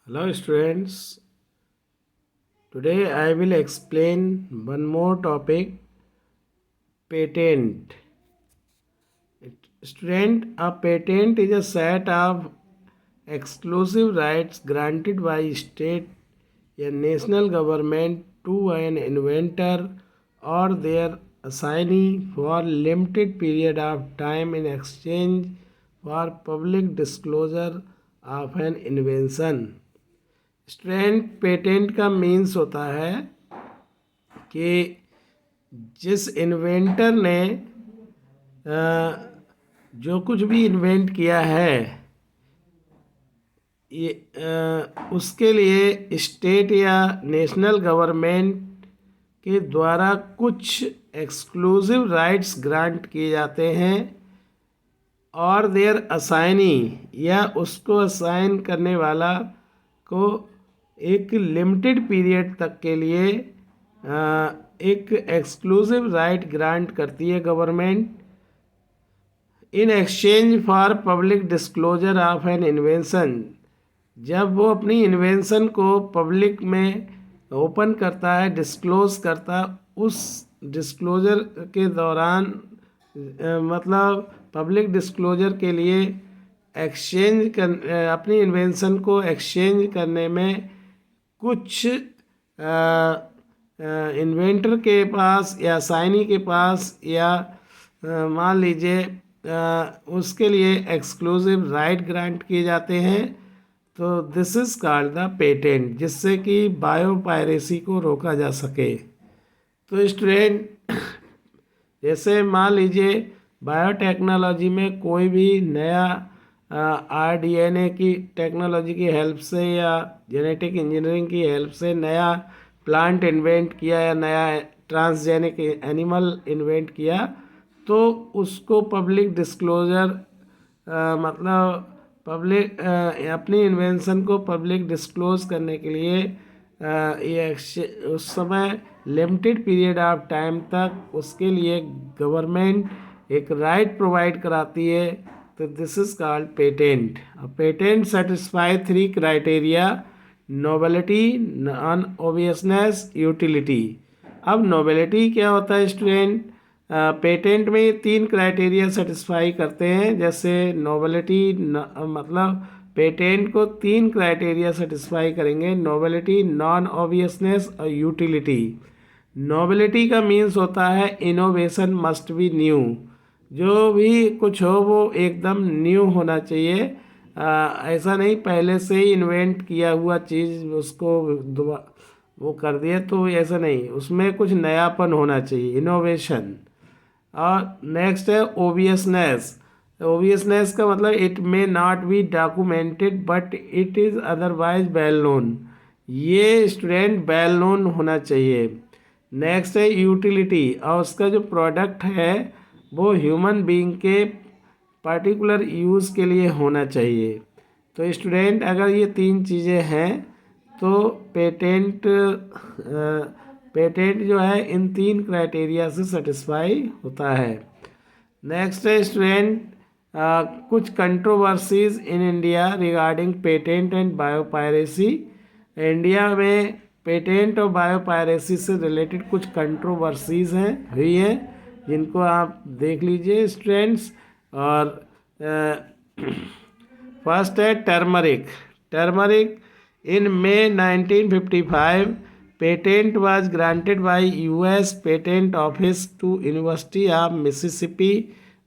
Hello students, today I will explain one more topic, patent. Student, a patent is a set of exclusive rights granted by state a national government to an inventor or their assignee for limited period of time in exchange for public disclosure of an invention. Student patent का means होता है कि जिस inventor ने जो कुछ भी invent किया है ये उसके लिए स्टेट या नेशनल गवर्नमेंट के द्वारा कुछ एक्सक्लूसिव राइट्स ग्रांट किए जाते हैं और देयर असाइनी या उसको असाइन करने वाला को एक लिमिटेड पीरियड तक के लिए एक एक्सक्लूसिव राइट ग्रांट करती है government in exchange for public disclosure of an invention. जब वो अपनी इन्वेंशन को पब्लिक में ओपन करता है, डिस्क्लोज करता, उस डिस्क्लोजर के दौरान मतलब पब्लिक डिस्क्लोजर के लिए एक्सचेंज कर अपनी इन्वेंशन को एक्सचेंज करने में कुछ इन्वेंटर के पास या साइनी के पास या मान लीजिए उसके लिए एक्सक्लूसिव राइट ग्रांट किए जाते हैं, तो this is called the patent, जिससे कि बायो पायरेसी को रोका जा सके। तो स्टूडेंट, जैसे मान लीजिए बायोटेक्नोलॉजी में कोई भी नया आरडीएनए की टेक्नोलॉजी की हेल्प से या जेनेटिक इंजीनियरिंग की हेल्प से नया प्लांट इन्वेंट किया या नया ट्रांसजेनिक एनिमल इन्वेंट किया, तो उसको पब्लिक डिस्क्लोजर मतलब पब्लिक अपनी इन्वेंशन को पब्लिक डिस्क्लोज करने के लिए ये उस समय लिमिटेड पीरियड ऑफ टाइम तक उसके लिए गवर्नमेंट एक राइट प्रोवाइड कराती है। तो this is called patent. Patent satisfy 3 criteria: novelty, non obviousness, utility. अब नोवेलिटी क्या होता है स्टूडेंट? पेटेंट में 3 क्राइटेरिया सेटिस्फाई करते हैं। जैसे नोवेलिटी मतलब पेटेंट को 3 क्राइटेरिया सेटिस्फाई करेंगे: नोवेलिटी, नॉन ऑब्वियसनेस और यूटिलिटी। नोवेलिटी का मीन्स होता है इनोवेशन मस्ट बी न्यू, जो भी कुछ हो वो एकदम न्यू होना चाहिए। ऐसा नहीं पहले से ही इन्वेंट किया हुआ चीज़ उसको वो कर दिया, तो ऐसा नहीं, उसमें कुछ नयापन होना चाहिए, इनोवेशन। और नेक्स्ट है ओबियसनेस। ओबियसनेस का मतलब it may not be documented but it is otherwise well known. ये स्टूडेंट वेल नोन होना चाहिए। नेक्स्ट है यूटिलिटी, और उसका जो प्रोडक्ट है वो ह्यूमन बीइंग के पर्टिकुलर यूज़ के लिए होना चाहिए। तो स्टूडेंट, अगर ये 3 चीज़ें हैं तो पेटेंट जो है इन 3 क्राइटेरिया से सेटिस्फाई होता है। नेक्स्ट है स्टूडेंट, कुछ controversies in India regarding patent and biopiracy. India में पेटेंट और बायोपायरेसी से रिलेटेड कुछ कंट्रोवर्सीज हुई हैं, जिनको आप देख लीजिए स्टूडेंट्स। और फर्स्ट है turmeric. Turmeric in May 1955 patent was granted by US Patent Office to University of Mississippi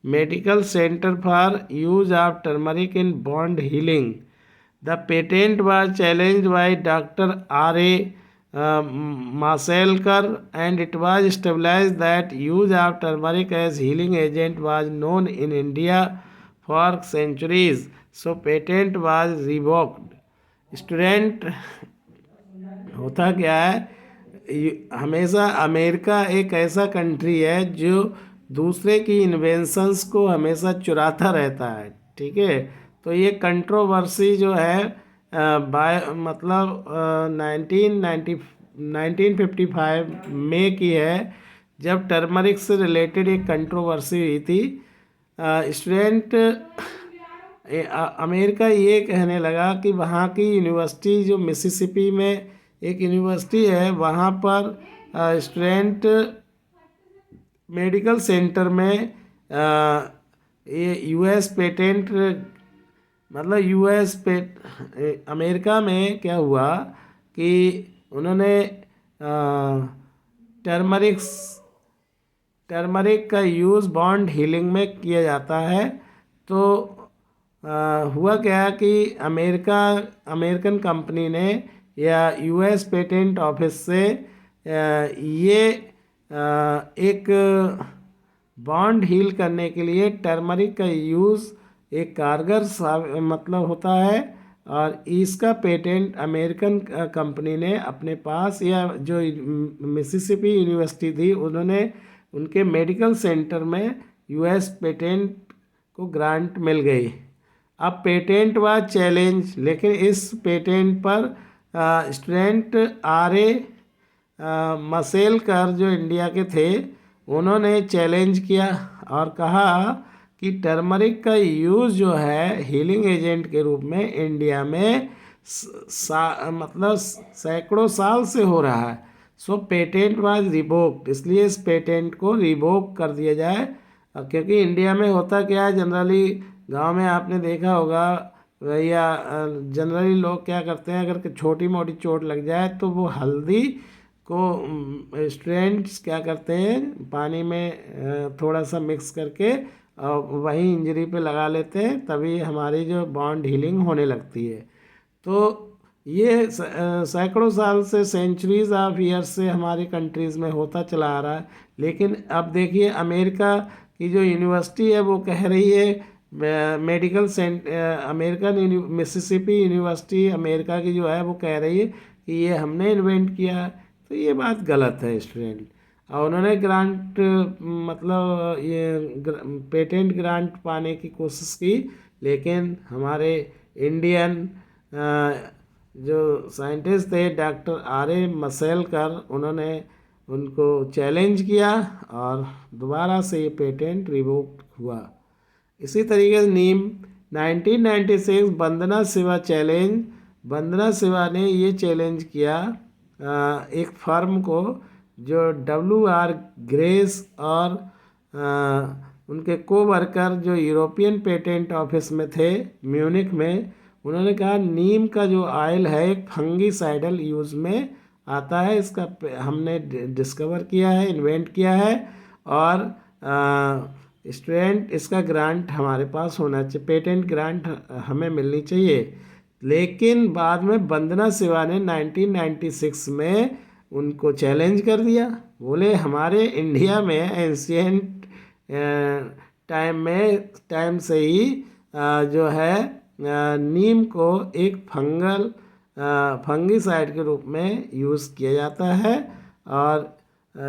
Medical Center for use of turmeric in wound healing. The patent was challenged by Dr. R.A. Maselkar, and it was established that use of turmeric as healing agent was known in India for centuries. So patent was revoked. Student, होता क्या है, हमेशा America एक ऐसा country है जो दूसरे की इन्वेंशंस को हमेशा चुराता रहता है, ठीक है। तो ये कंट्रोवर्सी जो है बाय मतलब 1955 में की है, जब टर्मरिक से रिलेटेड एक कंट्रोवर्सी हुई थी। स्टूडेंट, अमेरिका ये कहने लगा कि वहाँ की यूनिवर्सिटी जो मिसिसिपी में एक यूनिवर्सिटी है, वहाँ पर स्टूडेंट मेडिकल सेंटर में ये यूएस पेटेंट, मतलब यूएस पे अमेरिका में क्या हुआ कि उन्होंने टर्मरिक का यूज़ बॉन्ड हीलिंग में किया जाता है। तो हुआ क्या कि अमेरिकन कंपनी ने या यूएस पेटेंट ऑफिस से ये एक बॉन्ड हील करने के लिए टर्मरिक का यूज़ एक कारगर मतलब होता है, और इसका पेटेंट अमेरिकन कंपनी ने अपने पास, या जो मिसिसिपी यूनिवर्सिटी थी उन्होंने उनके मेडिकल सेंटर में यूएस पेटेंट को ग्रांट मिल गई। अब पेटेंट वाज चैलेंज, लेकिन इस पेटेंट पर स्टूडेंट आर.ए. मसेलकर जो इंडिया के थे, उन्होंने चैलेंज किया और कहा कि टर्मरिक का यूज़ जो है हीलिंग एजेंट के रूप में इंडिया में मतलब सैकड़ों साल से हो रहा है। सो पेटेंट वाज रिवोक्ड, इसलिए इस पेटेंट को रिवोक कर दिया जाए। क्योंकि इंडिया में होता क्या है, जनरली गांव में आपने देखा होगा, या जनरली लोग क्या करते हैं, अगर छोटी मोटी चोट लग जाए तो वो हल्दी को स्टूडेंट्स क्या करते हैं, पानी में थोड़ा सा मिक्स करके वहीं इंजरी पे लगा लेते हैं, तभी हमारी जो बॉन्ड हीलिंग होने लगती है। तो ये सैकड़ों साल से, सेंचुरीज ऑफ ईयर्स से हमारी कंट्रीज़ में होता चला आ रहा है। लेकिन अब देखिए अमेरिका की जो यूनिवर्सिटी है वो कह रही है, medical American Mississippi university America की जो है वो कह रही है कि ये हमने इन्वेंट किया है। तो ये बात गलत है स्टूडेंट। और उन्होंने ग्रांट, मतलब ये पेटेंट ग्रांट पाने की कोशिश की, लेकिन हमारे इंडियन जो साइंटिस्ट थे डॉक्टर आर.ए. मसेलकर, उन्होंने उनको चैलेंज किया और दोबारा से ये पेटेंट रिवोक हुआ। इसी तरीके से 1996 वंदना शिवा चैलेंज, वंदना शिवा ने ये चैलेंज किया एक फर्म को, जो WR ग्रेस और उनके कोवर्कर जो यूरोपियन पेटेंट ऑफिस में थे म्यूनिक में, उन्होंने कहा नीम का जो ऑयल है एक फंगीसाइडल यूज़ में आता है, इसका हमने डिस्कवर किया है, इन्वेंट किया है, और स्टूडेंट इसका ग्रांट हमारे पास होना चाहिए, पेटेंट ग्रांट हमें मिलनी चाहिए। लेकिन बाद में वंदना शिवा ने 1996 में उनको चैलेंज कर दिया, बोले हमारे इंडिया में एंशियंट टाइम से ही जो है नीम को एक फंगीसाइड के रूप में यूज़ किया जाता है। और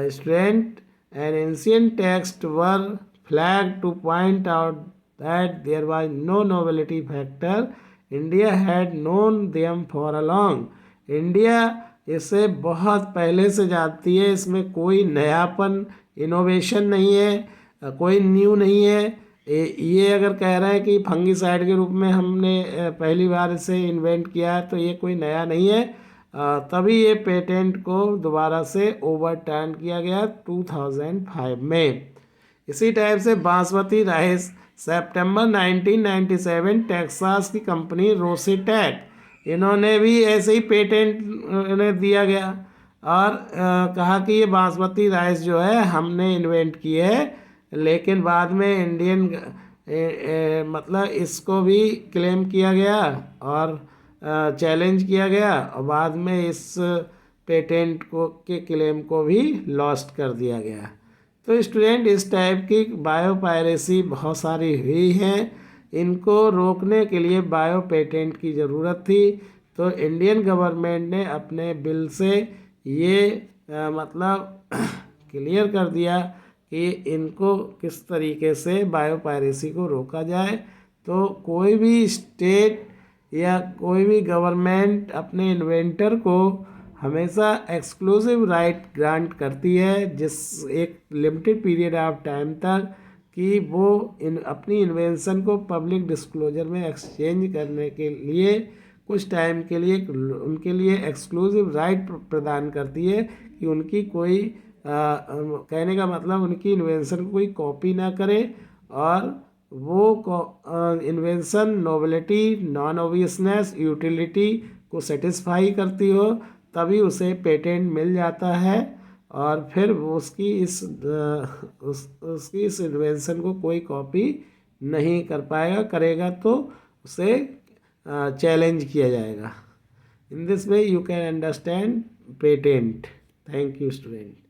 student an ancient text were flag to point out that there was no novelty factor, India had known them for a long. India इसे बहुत पहले से जानती है, इसमें कोई नयापन, इनोवेशन नहीं है, कोई न्यू नहीं है। ये अगर कह रहे हैं कि फंगीसाइड के रूप में हमने पहली बार इसे इन्वेंट किया है, तो ये कोई नया नहीं है। तभी ये पेटेंट को दोबारा से ओवरटर्न किया गया 2005 में। इसी टाइप से बासमती राइस, सितंबर 1997 टेक्सास की कंपनी रोसीटेक, इन्होंने भी ऐसे ही पेटेंट उन्हें दिया गया और कहा कि ये बासमती राइस जो है हमने इन्वेंट की है। लेकिन बाद में इंडियन मतलब इसको भी क्लेम किया गया और चैलेंज किया गया, और बाद में इस पेटेंट को के क्लेम को भी लॉस्ट कर दिया गया। तो स्टूडेंट इस टाइप की बायोपायरेसी बहुत सारी हुई हैं, इनको रोकने के लिए बायो पेटेंट की ज़रूरत थी। तो इंडियन गवर्नमेंट ने अपने बिल से ये मतलब क्लियर कर दिया कि इनको किस तरीके से बायोपायरेसी को रोका जाए। तो कोई भी स्टेट या कोई भी गवर्नमेंट अपने इन्वेंटर को हमेशा एक्सक्लूसिव राइट ग्रांट करती है, जिस एक लिमिटेड पीरियड ऑफ टाइम तक कि वो अपनी इन्वेंशन को पब्लिक डिस्क्लोजर में एक्सचेंज करने के लिए कुछ टाइम के लिए उनके लिए एक्सक्लूसिव राइट प्रदान करती है कि उनकी कोई कहने का मतलब उनकी इन्वेंशन को कोई कॉपी ना करे, और वो invention nobility, non obviousness, utility को सेटिस्फाई करती हो, तभी उसे पेटेंट मिल जाता है। और फिर वो उसकी इस इन्वेंशन को कोई कॉपी नहीं कर पाएगा, करेगा तो उसे चैलेंज किया जाएगा। In this way you can understand patent. Thank you student.